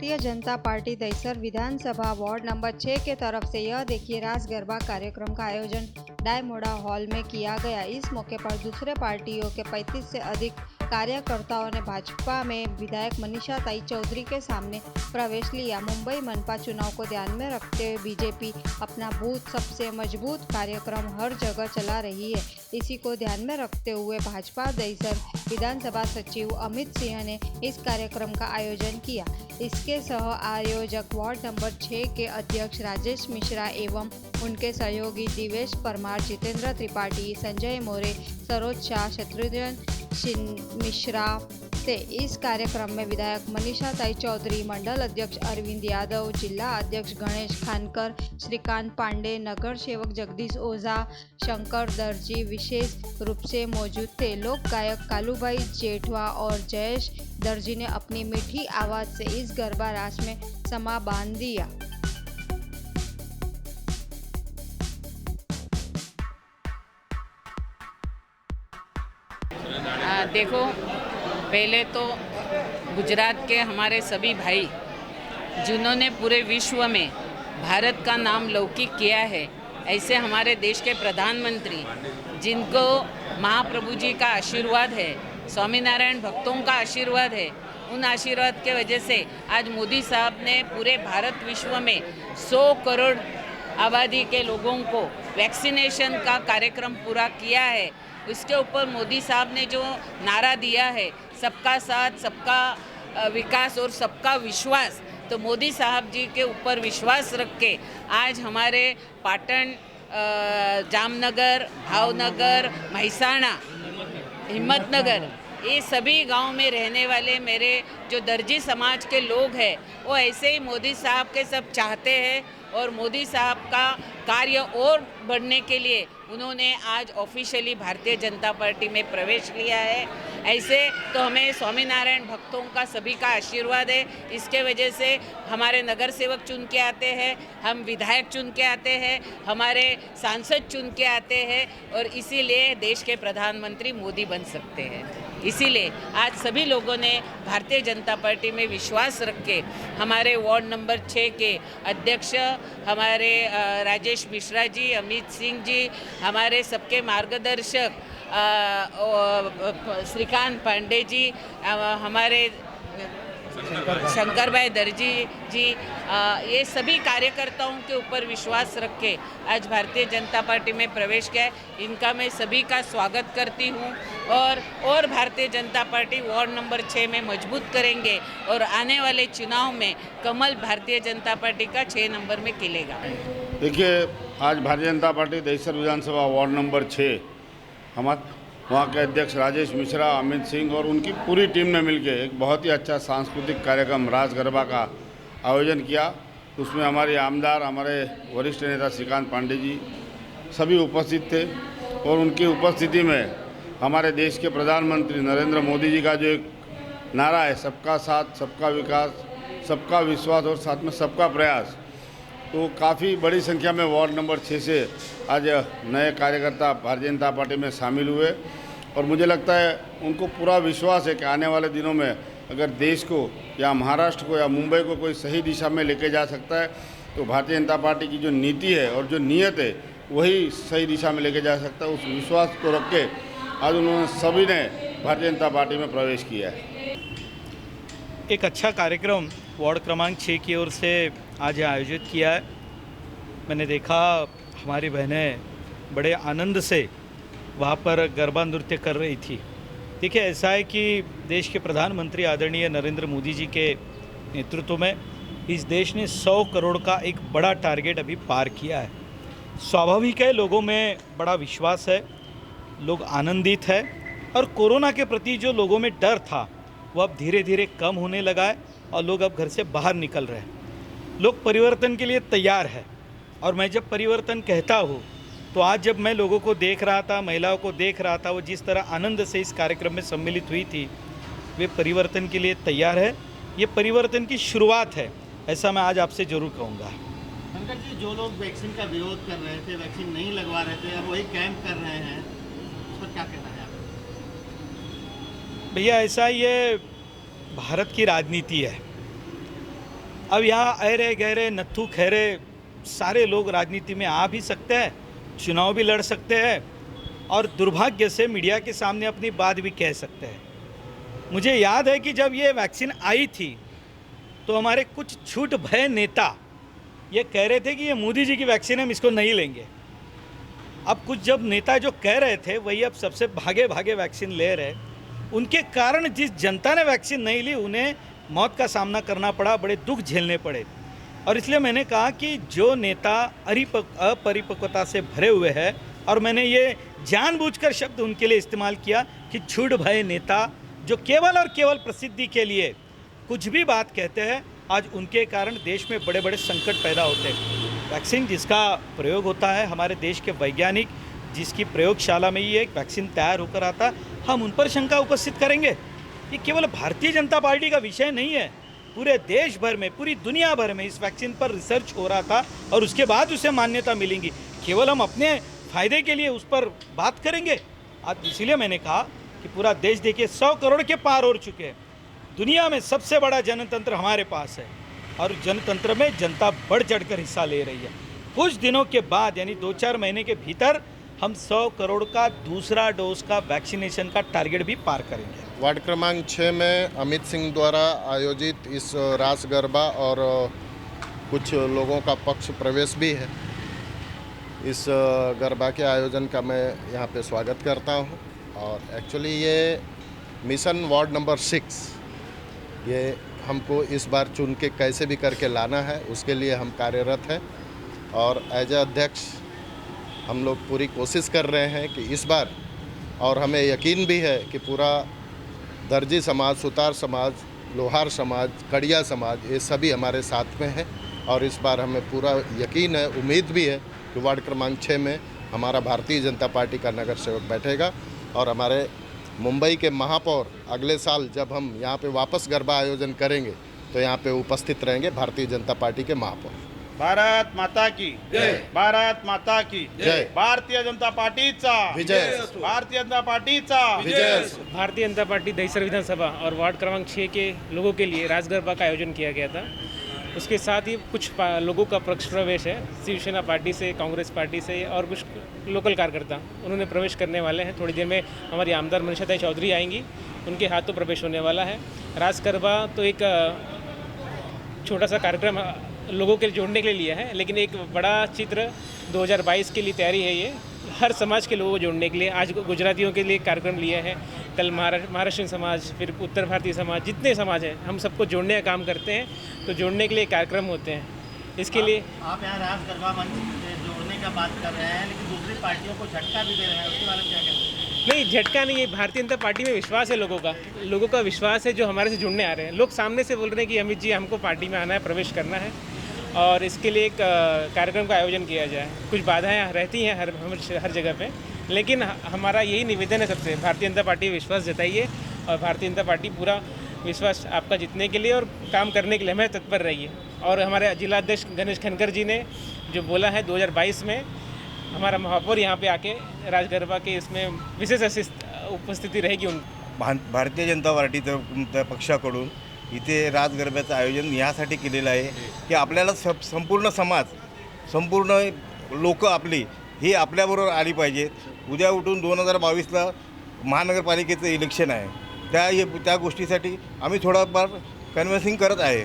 Bharatiya Janata party Dahisar विधानसभा ward number 6 के तरफ से यह देखिए रास गरबा कार्यक्रम का आयोजन डायमोडा हॉल में किया गया। इस मौके पर दूसरे पार्टियों के 35 से अधिक कार्यकर्ताओं ने भाजपा में विधायक मनीषा ताई चौधरी के सामने प्रवेश लिया। मुंबई मनपा चुनाव को ध्यान में रखते हुए बीजेपी अपना बूथ सबसे मजबूत कार्यक्रम हर जगह चला रही है। इसी को ध्यान में रखते हुए भाजपा दहिसर विधानसभा सचिव अमित सिंह ने इस कार्यक्रम का आयोजन किया। इसके सह आयोजक वार्ड नंबर 6 के अध्यक्ष राजेश मिश्रा एवं उनके सहयोगी दिवेश परमार, जितेंद्र त्रिपाठी, संजय मोरे, सरोज शाह, शत्रुघ्न मिश्रा थे। इस कार्यक्रम में विधायक मनीषा ताई चौधरी, मंडल अध्यक्ष अरविंद यादव, जिला अध्यक्ष गणेश खानकर, श्रीकांत पांडे, नगर सेवक जगदीश ओझा, शंकर दर्जी विशेष रूप से मौजूद थे। लोक गायक कालूभाई जेठवा और जयेश दर्जी ने अपनी मीठी आवाज से इस गरबा रास में समा बांध दिया। देखो, पहले तो गुजरात के हमारे सभी भाई जिन्होंने पूरे विश्व में भारत का नाम लौकिक किया है, ऐसे हमारे देश के प्रधानमंत्री जिनको महाप्रभु जी का आशीर्वाद है, स्वामीनारायण भक्तों का आशीर्वाद है, उन आशीर्वाद के वजह से आज मोदी साहब ने पूरे भारत विश्व में 100 करोड़ आबादी के लोगों को वैक्सीनेशन का कार्यक्रम पूरा किया है। उसके ऊपर मोदी साहब ने जो नारा दिया है, सबका साथ, सबका विकास और सबका विश्वास, तो मोदी साहब जी के ऊपर विश्वास रख के आज हमारे पाटन, जामनगर, भावनगर, महिसाणा, हिम्मतनगर, ये सभी गांव में रहने वाले मेरे जो दर्जी समाज के लोग हैं, वो ऐसे ही मोदी साहब के सब चाहते हैं और मोदी साहब का कार्य और बढ़ने के लिए उन्होंने आज ऑफिशियली भारतीय जनता पार्टी में प्रवेश लिया है। ऐसे तो हमें स्वामीनारायण भक्तों का सभी का आशीर्वाद है। इसके वजह से हमारे नगर सेवक चुन के आते हैं, हम विधायक चुन के आते हैं, हमारे सांसद चुन के आते हैं और इसीलिए देश के प्रधानमंत्री मोदी बन सकते हैं। इसीलिए आज सभी लोगों ने भारतीय जनता पार्टी में विश्वास रख के हमारे वार्ड नंबर 6 के अध्यक्ष हमारे राजेश मिश्रा जी, अमित सिंह जी, हमारे सबके मार्गदर्शक श्रीकांत पांडे जी, हमारे शंकर भाई दर्जी जी, ये सभी कार्यकर्ताओं के ऊपर विश्वास रख के आज भारतीय जनता पार्टी में प्रवेश किया है। इनका मैं सभी का स्वागत करती हूँ और Bharatiya Janata party ward number 6 में मजबूत करेंगे और आने वाले चुनाव में कमल भारतीय जनता पार्टी का 6 नंबर में खिलेगा। देखिए, आज भारतीय जनता पार्टी दहिसर विधानसभा वार्ड नंबर 6 वहाँ के अध्यक्ष राजेश मिश्रा, अमित सिंह और उनकी पूरी टीम ने मिलकर एक बहुत ही अच्छा सांस्कृतिक कार्यक्रम रास गरबा का आयोजन किया। उसमें हमारे आमदार, हमारे वरिष्ठ नेता श्रीकांत पांडे जी सभी उपस्थित थे और उनकी उपस्थिति में हमारे देश के प्रधानमंत्री नरेंद्र मोदी जी का जो एक नारा है, सबका साथ, सबका विकास, सबका विश्वास और साथ में सबका प्रयास, तो काफ़ी बड़ी संख्या में वार्ड नंबर 6 से आज नए कार्यकर्ता भारतीय जनता पार्टी में शामिल हुए और मुझे लगता है उनको पूरा विश्वास है कि आने वाले दिनों में अगर देश को या महाराष्ट्र को या मुंबई को कोई सही दिशा में लेके जा सकता है तो भारतीय जनता पार्टी की जो नीति है और जो नीयत है वही सही दिशा में लेके जा सकता है। उस विश्वास को रख के आज उन्होंने सभी ने भारतीय जनता पार्टी में प्रवेश किया है। एक अच्छा कार्यक्रम वार्ड क्रमांक 6 की ओर से आज आयोजित किया है। मैंने देखा हमारी बहनें बड़े आनंद से वहाँ पर गरबा नृत्य कर रही थी। देखिए, ऐसा है कि देश के प्रधानमंत्री आदरणीय नरेंद्र मोदी जी के नेतृत्व में इस देश ने 100 करोड़ का एक बड़ा टारगेट अभी पार किया है। स्वाभाविक है, लोगों में बड़ा विश्वास है, लोग आनंदित है और कोरोना के प्रति जो लोगों में डर था वो अब धीरे धीरे कम होने लगा है और लोग अब घर से बाहर निकल रहे हैं। लोग परिवर्तन के लिए तैयार है और मैं जब परिवर्तन कहता हूँ तो आज जब मैं लोगों को देख रहा था, महिलाओं को देख रहा था, वो जिस तरह आनंद से इस कार्यक्रम में सम्मिलित हुई थी, वे परिवर्तन के लिए तैयार है। ये परिवर्तन की शुरुआत है, ऐसा मैं आज आपसे जरूर कहूँगा। शंकर जी, जो लोग वैक्सीन का विरोध कर रहे थे, वैक्सीन नहीं लगवा रहे थे, अब वही कैंप कर रहे हैं, उस पर क्या कहना है आप? भैया, ऐसा ये भारत की राजनीति है। अब यहाँ अरे गहरे नत्थू खैरे सारे लोग राजनीति में आ भी सकते हैं, चुनाव भी लड़ सकते हैं और दुर्भाग्य से मीडिया के सामने अपनी बात भी कह सकते हैं। मुझे याद है कि जब ये वैक्सीन आई थी तो हमारे कुछ छूट भय नेता ये कह रहे थे कि ये मोदी जी की वैक्सीन है, हम इसको नहीं लेंगे। अब कुछ जब नेता जो कह रहे थे वही अब सबसे भागे भागे वैक्सीन ले रहे, उनके कारण जिस जनता ने वैक्सीन नहीं ली उन्हें मौत का सामना करना पड़ा, बड़े दुख झेलने पड़े। और इसलिए मैंने कहा कि जो नेता अपरिपक्वता से भरे हुए हैं, और मैंने ये जानबूझकर शब्द उनके लिए इस्तेमाल किया कि छूट भय नेता जो केवल और केवल प्रसिद्धि के लिए कुछ भी बात कहते हैं, आज उनके कारण देश में बड़े बड़े संकट पैदा होते हैं। वैक्सीन जिसका प्रयोग होता है, हमारे देश के वैज्ञानिक जिसकी प्रयोगशाला में ये एक वैक्सीन तैयार होकर आता, हम उन पर शंका उपस्थित करेंगे। ये केवल भारतीय जनता पार्टी का विषय नहीं है, पूरे देश भर में, पूरी दुनिया भर में इस वैक्सीन पर रिसर्च हो रहा था और उसके बाद उसे मान्यता मिलेंगी। केवल हम अपने फायदे के लिए उस पर बात करेंगे। आज इसीलिए मैंने कहा कि पूरा देश देखिए 100 करोड़ के पार हो चुके हैं। दुनिया में सबसे बड़ा जनतंत्र हमारे पास है और जनतंत्र में जनता बढ़ चढ़कर हिस्सा ले रही है। कुछ दिनों के बाद यानी 2-4 महीने के भीतर हम 100 करोड़ का दूसरा डोज का वैक्सीनेशन का टारगेट भी पार करेंगे। वार्ड क्रमांक 6 में अमित सिंह द्वारा आयोजित इस रास गरबा और कुछ लोगों का पक्ष प्रवेश भी है। इस गरबा के आयोजन का मैं यहाँ पे स्वागत करता हूँ। और एक्चुअली ये मिशन वार्ड नंबर 6 ये हमको इस बार चुन के कैसे भी करके लाना है, उसके लिए हम कार्यरत हैं। और एज ए अध्यक्ष हम लोग पूरी कोशिश कर रहे हैं कि इस बार, और हमें यकीन भी है कि पूरा दर्जी समाज, सुतार समाज, लोहार समाज, कड़िया समाज, ये सभी हमारे साथ में हैं। और इस बार हमें पूरा यकीन है, उम्मीद भी है कि वार्ड क्रमांक 6 में हमारा भारतीय जनता पार्टी का नगर सेवक बैठेगा। और हमारे मुंबई के महापौर अगले साल जब हम यहाँ पे वापस गरबा आयोजन करेंगे तो यहाँ पे उपस्थित रहेंगे भारतीय जनता पार्टी के महापौर। भारत माता की जय, भारत माता की जय, भारतीय जनता पार्टीचा विजय, भारतीय जनता पार्टीचा विजय। भारतीय जनता पार्टी दहिसर विधानसभा और वार्ड क्रमांक 6 के लोगों के लिए रास गरबा का आयोजन किया गया था। उसके साथ ही कुछ लोगों का पक्ष प्रवेश है, शिवसेना पार्टी से, कांग्रेस पार्टी से और कुछ लोकल कार्यकर्ता उन्होंने प्रवेश करने वाले हैं। थोड़ी देर में हमारी आमदार मनीषा चौधरी आएंगी, उनके हाथों प्रवेश होने वाला है। रास गरबा तो एक छोटा सा कार्यक्रम लोगों के जोड़ने के लिए है, लेकिन एक बड़ा चित्र 2022 के लिए तैयारी है। ये हर समाज के लोगों को जोड़ने के लिए आज गुजरातियों के लिए कार्यक्रम लिया है, कल महाराष्ट्रीयन समाज, फिर उत्तर भारतीय समाज, जितने समाज हैं हम सबको जोड़ने का काम करते हैं। तो जोड़ने के लिए कार्यक्रम होते हैं। इसके लिए आप यहाँ रास गरबा मंच से जोड़ने का बात कर रहे हैं, लेकिन दूसरी पार्टियों को झटका भी दे रहे हैं, उसके बारे में क्या कहते हैं? नहीं, झटका नहीं है। भारतीय जनता पार्टी में विश्वास है, लोगों का विश्वास है जो हमारे से जुड़ने आ रहे हैं। लोग सामने से बोल रहे हैं कि अमित जी हमको पार्टी में आना है, प्रवेश करना है और इसके लिए एक कार्यक्रम का आयोजन किया जाए। कुछ बाधाएं रहती हैं हर जगह पे, लेकिन हमारा यही निवेदन है सबसे, भारतीय जनता पार्टी विश्वास जताइए और भारतीय जनता पार्टी पूरा विश्वास आपका जीतने के लिए और काम करने के लिए हमें तत्पर रहिए। और हमारे जिलाध्यक्ष गणेश खनकर जी ने जो बोला है 2022 में हमारा महापौर यहाँ पे आके राज गरबा के इसमें विशेष उपस्थिती रहेगी। भारतीय जनता पार्टीच्या पक्षाकडून इथे राज गरब्याचं आयोजन यासाठी केलेलं आहे की आपल्याला संपूर्ण समाज, संपूर्ण लोक आपली ही आपल्याबरोबर आली पाहिजेत। उद्या उठून 2022ला महानगरपालिकेचं इलेक्शन आहे, त्या गोष्टीसाठी आम्ही थोडाफार कन्व्हिन्सिंग करत आहे।